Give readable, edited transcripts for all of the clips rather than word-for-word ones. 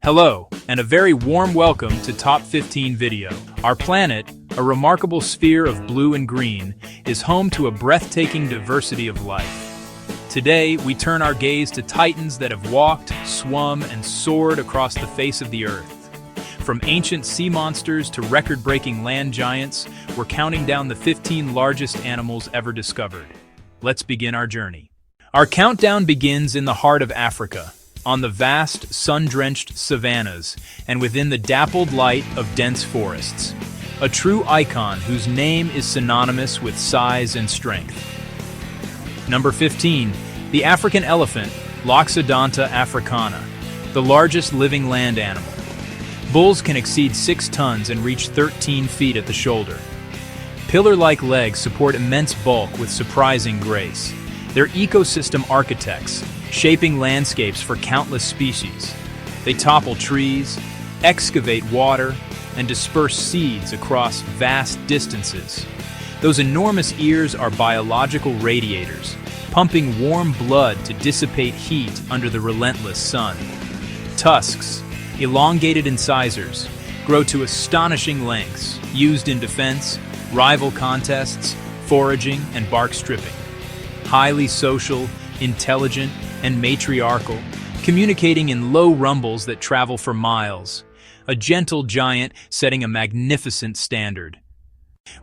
Hello, and a very warm welcome to Top 15 Video. Our planet, a remarkable sphere of blue and green, is home to a breathtaking diversity of life. Today, we turn our gaze to titans that have walked, swum, and soared across the face of the Earth. From ancient sea monsters to record-breaking land giants, we're counting down the 15 largest animals ever discovered. Let's begin our journey. Our countdown begins in the heart of Africa, on the vast, sun-drenched savannas, and within the dappled light of dense forests. A true icon whose name is synonymous with size and strength. Number 15, the African elephant, Loxodonta africana, the largest living land animal. Bulls can exceed 6 tons and reach 13 feet at the shoulder. Pillar-like legs support immense bulk with surprising grace. They're ecosystem architects, shaping landscapes for countless species. They topple trees, excavate water, and disperse seeds across vast distances. Those enormous ears are biological radiators, pumping warm blood to dissipate heat under the relentless sun. Tusks, elongated incisors, grow to astonishing lengths, used in defense, rival contests, foraging, and bark stripping. Highly social, intelligent, and matriarchal, communicating in low rumbles that travel for miles. A gentle giant setting a magnificent standard.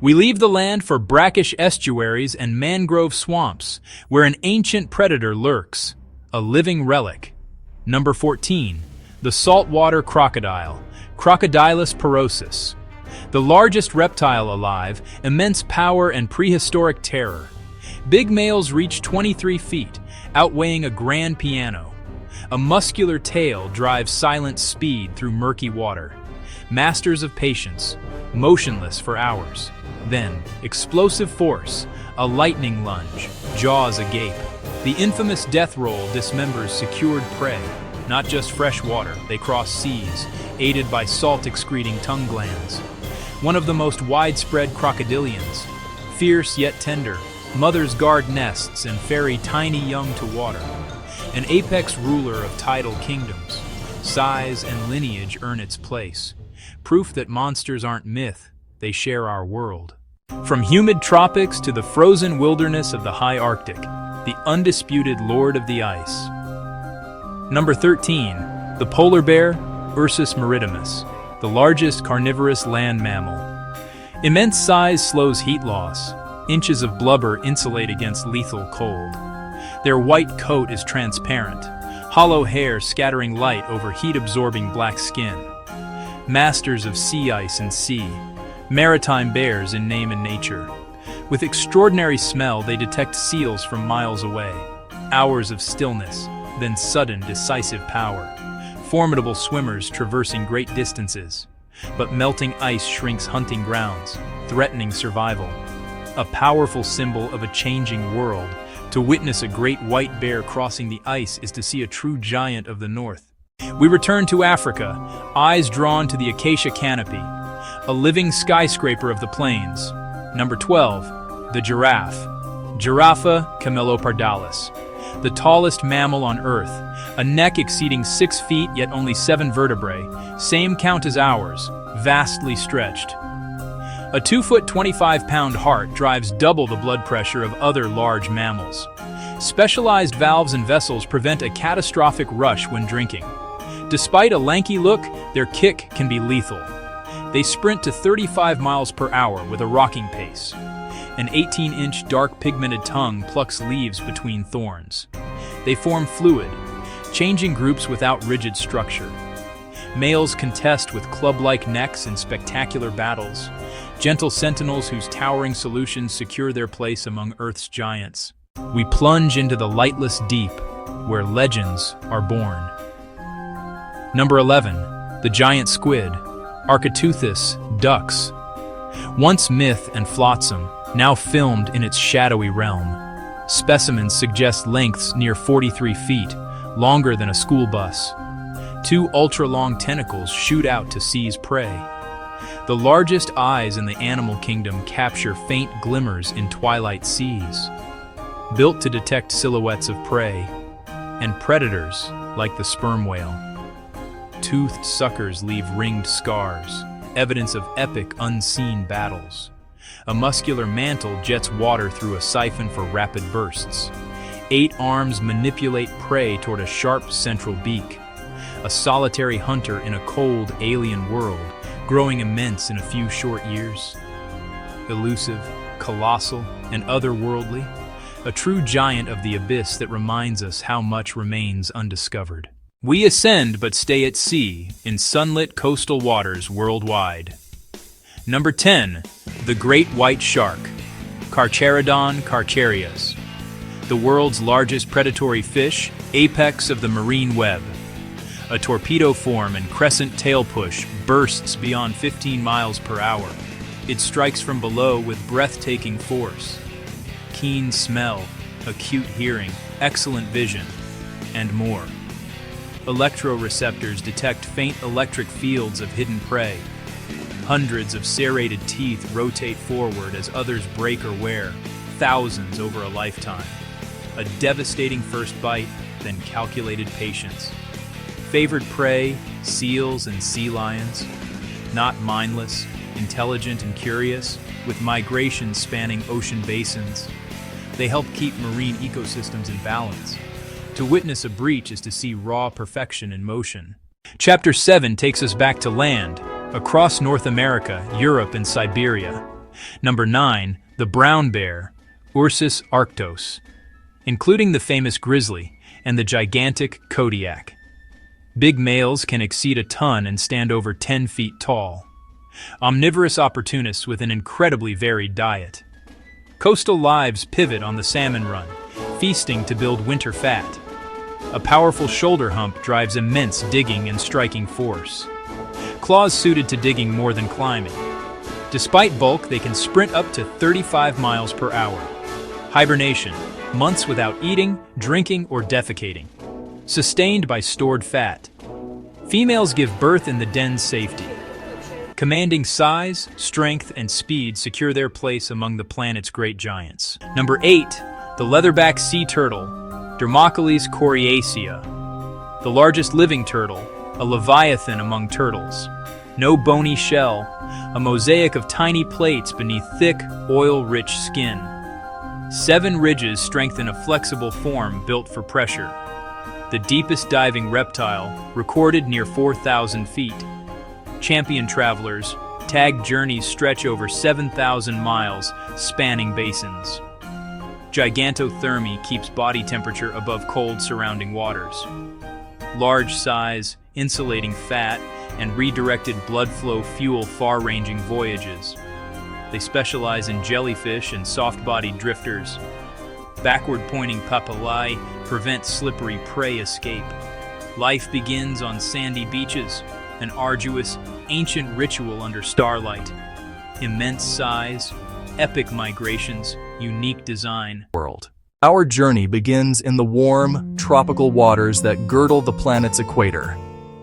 We leave the land for brackish estuaries and mangrove swamps, where an ancient predator lurks, a living relic. Number 14, the saltwater crocodile, Crocodilus porosus. The largest reptile alive, immense power and prehistoric terror. Big males reach 23 feet, outweighing a grand piano. A muscular tail drives silent speed through murky water. Masters of patience, motionless for hours. Then, explosive force, a lightning lunge, jaws agape. The infamous death roll dismembers secured prey. Not just fresh water, they cross seas, aided by salt-excreting tongue glands. One of the most widespread crocodilians, fierce yet tender, mothers guard nests and ferry tiny young to water. An apex ruler of tidal kingdoms, size and lineage earn its place. Proof that monsters aren't myth, they share our world. From humid tropics to the frozen wilderness of the high Arctic, the undisputed lord of the ice. Number 13, the polar bear, Ursus maritimus, the largest carnivorous land mammal. Immense size slows heat loss. Inches of blubber insulate against lethal cold. Their white coat is transparent, hollow hair scattering light over heat-absorbing black skin. Masters of sea ice and sea, maritime bears in name and nature. With extraordinary smell, they detect seals from miles away. Hours of stillness, then sudden, decisive power. Formidable swimmers traversing great distances. But melting ice shrinks hunting grounds, threatening survival. A powerful symbol of a changing world. To witness a great white bear crossing the ice is to see a true giant of the north. We return to Africa, eyes drawn to the acacia canopy, a living skyscraper of the plains. Number 12, the giraffe, Giraffa camelopardalis, the tallest mammal on Earth, a neck exceeding 6 feet yet only 7 vertebrae, same count as ours, vastly stretched. A 2-foot 25-pound heart drives double the blood pressure of other large mammals. Specialized valves and vessels prevent a catastrophic rush when drinking. Despite a lanky look, their kick can be lethal. They sprint to 35 miles per hour with a rocking pace. An 18-inch dark pigmented tongue plucks leaves between thorns. They form fluid, changing groups without rigid structure. Males contest with club-like necks in spectacular battles. Gentle sentinels whose towering solutions secure their place among Earth's giants. We plunge into the lightless deep, where legends are born. Number 11, the giant squid, Architeuthis dux. Once myth and flotsam, now filmed in its shadowy realm. Specimens suggest lengths near 43 feet, longer than a school bus. 2 ultra-long tentacles shoot out to seize prey. The largest eyes in the animal kingdom capture faint glimmers in twilight seas. Built to detect silhouettes of prey and predators like the sperm whale. toothed suckers leave ringed scars, evidence of epic, unseen battles. A muscular mantle jets water through a siphon for rapid bursts. 8 arms manipulate prey toward a sharp central beak. A solitary hunter in a cold, alien world, growing immense in a few short years. Elusive, colossal, and otherworldly, a true giant of the abyss that reminds us how much remains undiscovered. We ascend but stay at sea, in sunlit coastal waters worldwide. Number 10. The Great White Shark, Carcharodon carcharias. The world's largest predatory fish, apex of the marine web. A torpedo form and crescent tail push bursts beyond 15 miles per hour. It strikes from below with breathtaking force. Keen smell, acute hearing, excellent vision, and more. Electroreceptors detect faint electric fields of hidden prey. Hundreds of serrated teeth rotate forward as others break or wear, thousands over a lifetime. A devastating first bite, then calculated patience. Favored prey, seals and sea lions. Not mindless, intelligent and curious, with migrations spanning ocean basins. They help keep marine ecosystems in balance. To witness a breach is to see raw perfection in motion. Chapter 7 takes us back to land, across North America, Europe, and Siberia. Number 9, the brown bear, Ursus arctos, including the famous grizzly and the gigantic Kodiak. Big males can exceed a ton and stand over 10 feet tall. Omnivorous opportunists with an incredibly varied diet. Coastal lives pivot on the salmon run, feasting to build winter fat. A powerful shoulder hump drives immense digging and striking force. Claws suited to digging more than climbing. Despite bulk, they can sprint up to 35 miles per hour. Hibernation, months without eating, drinking, or defecating. Sustained by stored fat. Females give birth in the den's safety. Commanding size, strength, and speed secure their place among the planet's great giants. Number 8, the leatherback sea turtle, Dermocales coriacea. The largest living turtle, a leviathan among turtles. No bony shell, a mosaic of tiny plates beneath thick, oil-rich skin. 7 ridges strengthen a flexible form built for pressure. The deepest diving reptile, recorded near 4,000 feet. Champion travelers, tagged journeys stretch over 7,000 miles, spanning basins. Gigantothermy keeps body temperature above cold surrounding waters. Large size, insulating fat, and redirected blood flow fuel far-ranging voyages. They specialize in jellyfish and soft-bodied drifters. Backward-pointing papillae prevent slippery prey escape. Life begins on sandy beaches, an arduous, ancient ritual under starlight. Immense size, epic migrations, unique design. World. Our journey begins in the warm, tropical waters that girdle the planet's equator.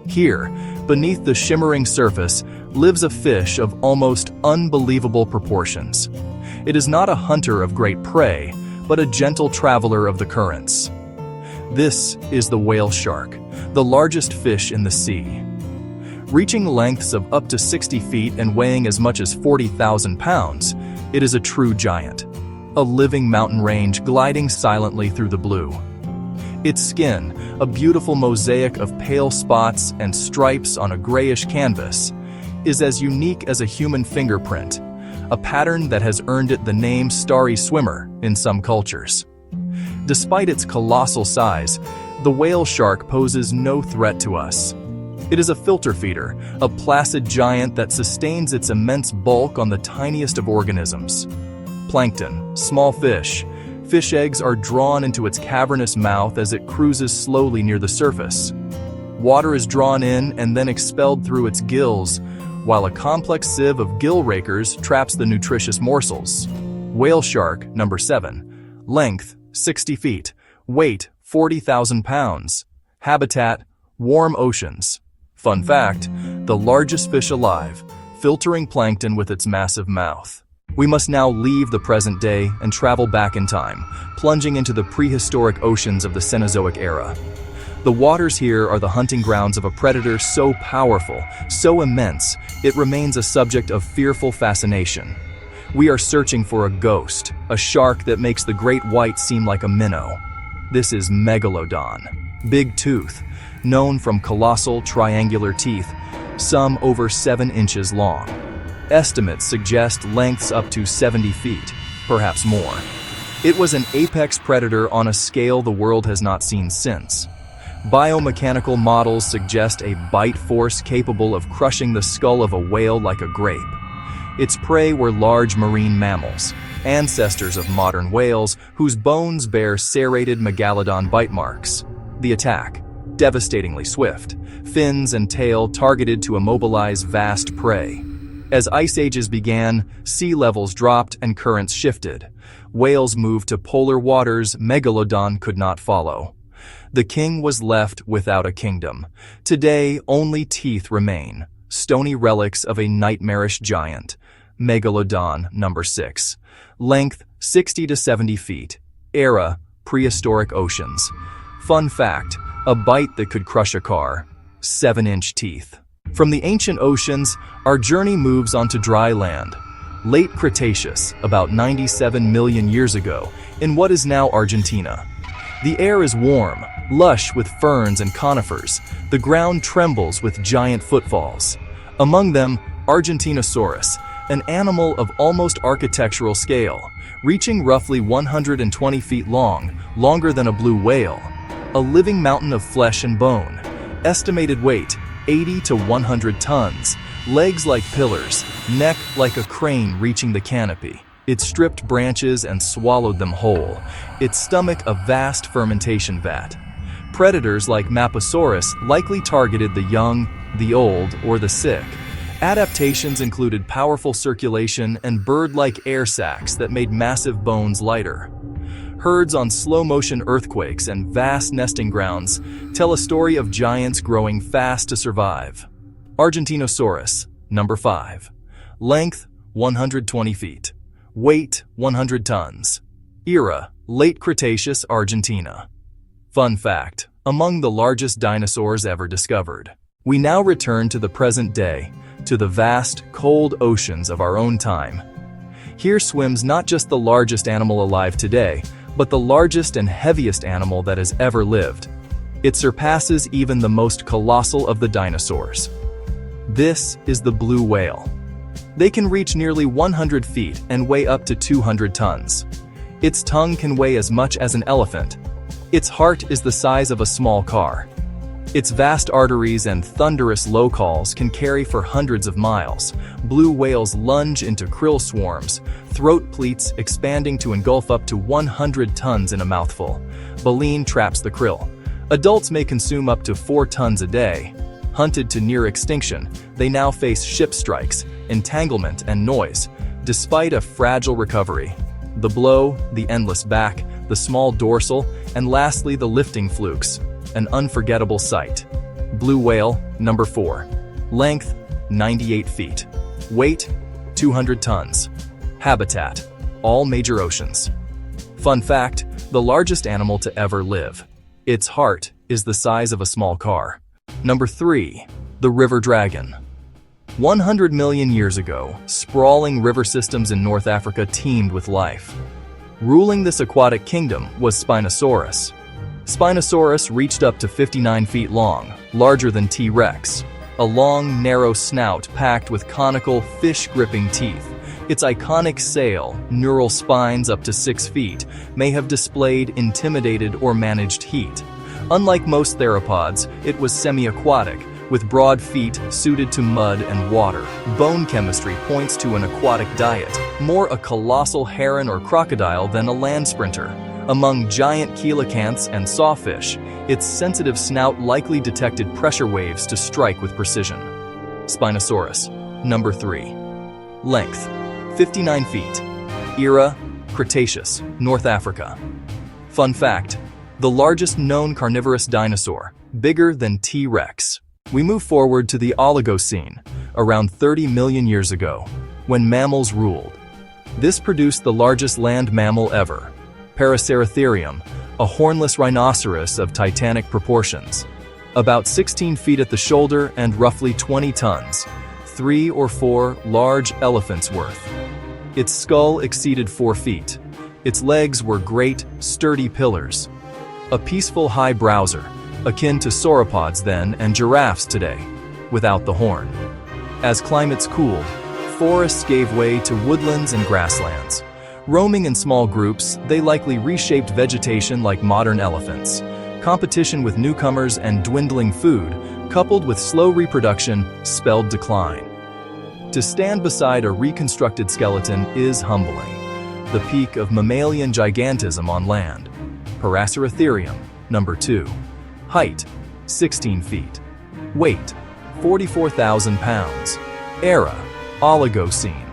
Here, beneath the shimmering surface, lives a fish of almost unbelievable proportions. It is not a hunter of great prey, but a gentle traveler of the currents. This is the whale shark, the largest fish in the sea. Reaching lengths of up to 60 feet and weighing as much as 40,000 pounds, it is a true giant. A living mountain range gliding silently through the blue. Its skin, a beautiful mosaic of pale spots and stripes on a grayish canvas, is as unique as a human fingerprint, a pattern that has earned it the name starry swimmer in some cultures. Despite its colossal size, the whale shark poses no threat to us. It is a filter feeder, a placid giant that sustains its immense bulk on the tiniest of organisms. Plankton, small fish. Fish eggs are drawn into its cavernous mouth as it cruises slowly near the surface. Water is drawn in and then expelled through its gills, while a complex sieve of gill rakers traps the nutritious morsels. Whale shark, number 7. Length, 60 feet. Weight, 40,000 pounds. Habitat, warm oceans. Fun fact, the largest fish alive, filtering plankton with its massive mouth. We must now leave the present day and travel back in time, plunging into the prehistoric oceans of the Cenozoic era. The waters here are the hunting grounds of a predator so powerful, so immense, it remains a subject of fearful fascination. We are searching for a ghost, a shark that makes the great white seem like a minnow. This is Megalodon, big tooth, known from colossal triangular teeth, some over 7 inches long. Estimates suggest lengths up to 70 feet, perhaps more. It was an apex predator on a scale the world has not seen since. Biomechanical models suggest a bite force capable of crushing the skull of a whale like a grape. Its prey were large marine mammals, ancestors of modern whales whose bones bear serrated megalodon bite marks. The attack, devastatingly swift, fins and tail targeted to immobilize vast prey. As ice ages began, sea levels dropped and currents shifted. Whales moved to polar waters Megalodon could not follow. The king was left without a kingdom. Today, only teeth remain, stony relics of a nightmarish giant. Megalodon number 6. Length 60 to 70 feet. Era, prehistoric oceans. Fun fact, a bite that could crush a car. 7-inch teeth. From the ancient oceans, our journey moves onto dry land. Late Cretaceous, about 97 million years ago, in what is now Argentina. The air is warm, lush with ferns and conifers. The ground trembles with giant footfalls. Among them, Argentinosaurus, an animal of almost architectural scale, reaching roughly 120 feet long, longer than a blue whale. A living mountain of flesh and bone. Estimated weight, 80 to 100 tons. Legs like pillars, neck like a crane reaching the canopy. It stripped branches and swallowed them whole, its stomach a vast fermentation vat. Predators like Maposaurus likely targeted the young, the old, or the sick. Adaptations included powerful circulation and bird-like air sacs that made massive bones lighter. Herds on slow-motion earthquakes and vast nesting grounds tell a story of giants growing fast to survive. Argentinosaurus, number 5. Length, 120 feet. Weight, 100 tons. Era, Late Cretaceous, Argentina. Fun fact, among the largest dinosaurs ever discovered. We now return to the present day, to the vast, cold oceans of our own time. Here swims not just the largest animal alive today, but the largest and heaviest animal that has ever lived. It surpasses even the most colossal of the dinosaurs. This is the blue whale. They can reach nearly 100 feet and weigh up to 200 tons. Its tongue can weigh as much as an elephant. Its heart is the size of a small car. Its vast arteries and thunderous low calls can carry for hundreds of miles. Blue whales lunge into krill swarms, throat pleats expanding to engulf up to 100 tons in a mouthful. Baleen traps the krill. Adults may consume up to 4 tons a day. Hunted to near extinction, they now face ship strikes, entanglement, and noise, despite a fragile recovery. The blow, the endless back, the small dorsal, and lastly the lifting flukes. An unforgettable sight. Blue whale, number 4. Length, 98 feet. Weight, 200 tons. Habitat, all major oceans. Fun fact, the largest animal to ever live. Its heart is the size of a small car. Number 3. The river dragon. 100 million years ago, sprawling river systems in North Africa teemed with life. Ruling this aquatic kingdom was Spinosaurus. Spinosaurus reached up to 59 feet long, larger than T-Rex. A long, narrow snout packed with conical, fish-gripping teeth. Its iconic sail, neural spines up to 6 feet, may have displayed intimidated or managed heat. Unlike most theropods, it was semi-aquatic, with broad feet suited to mud and water. Bone chemistry points to an aquatic diet, more a colossal heron or crocodile than a land sprinter. Among giant coelacanths and sawfish, its sensitive snout likely detected pressure waves to strike with precision. Spinosaurus, number 3. Length, 59 feet. Era, Cretaceous, North Africa. Fun fact, the largest known carnivorous dinosaur, bigger than T-Rex. We move forward to the Oligocene, around 30 million years ago, when mammals ruled. This produced the largest land mammal ever, Paraceratherium, a hornless rhinoceros of titanic proportions. About 16 feet at the shoulder and roughly 20 tons, 3 or 4 large elephants' worth. Its skull exceeded 4 feet. Its legs were great, sturdy pillars. A peaceful high browser, akin to sauropods then and giraffes today, without the horn. As climates cooled, forests gave way to woodlands and grasslands. Roaming in small groups, they likely reshaped vegetation like modern elephants. Competition with newcomers and dwindling food, coupled with slow reproduction, spelled decline. To stand beside a reconstructed skeleton is humbling. The peak of mammalian gigantism on land. Prehistoric, number 2. Height, 16 feet. Weight, 44,000 pounds. Era, Oligocene.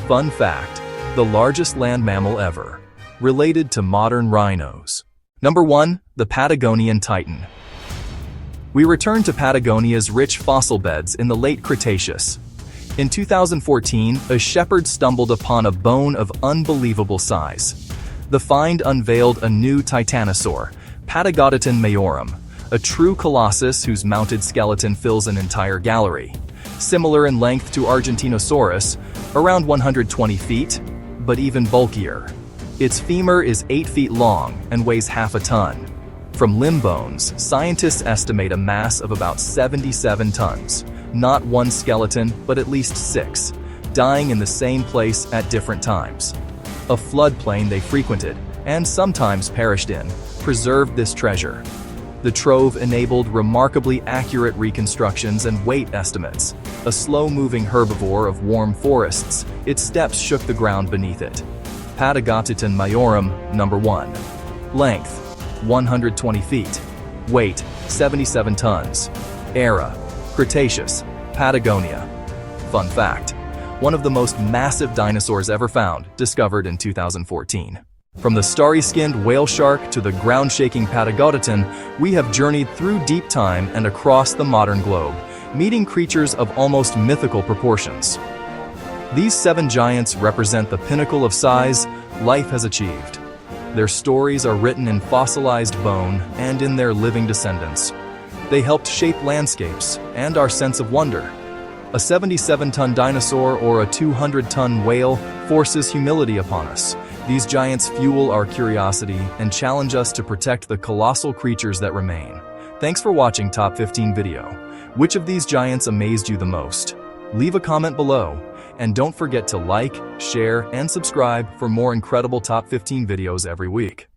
Fun fact, the largest land mammal ever. Related to modern rhinos. Number 1, the Patagonian Titan. We return to Patagonia's rich fossil beds in the late Cretaceous. In 2014, a shepherd stumbled upon a bone of unbelievable size. The find unveiled a new titanosaur, Patagotitan majorum, a true colossus whose mounted skeleton fills an entire gallery. Similar in length to Argentinosaurus, around 120 feet, but even bulkier. Its femur is 8 feet long and weighs half a ton. From limb bones, scientists estimate a mass of about 77 tons. Not one skeleton, but at least 6, dying in the same place at different times. A floodplain they frequented, and sometimes perished in, preserved this treasure. The trove enabled remarkably accurate reconstructions and weight estimates. A slow-moving herbivore of warm forests, its steps shook the ground beneath it. Patagotitan majorum, number 1. Length, 120 feet. Weight, 77 tons. Era, Cretaceous, Patagonia. Fun fact, one of the most massive dinosaurs ever found, discovered in 2014. From the starry-skinned whale shark to the ground-shaking Patagotitan, we have journeyed through deep time and across the modern globe, meeting creatures of almost mythical proportions. These 7 giants represent the pinnacle of size life has achieved. Their stories are written in fossilized bone and in their living descendants. They helped shape landscapes and our sense of wonder. A 77-ton dinosaur or a 200-ton whale forces humility upon us. These giants fuel our curiosity and challenge us to protect the colossal creatures that remain. Thanks for watching Top 15 video. Which of these giants amazed you the most? Leave a comment below. And don't forget to like, share, and subscribe for more incredible Top 15 videos every week.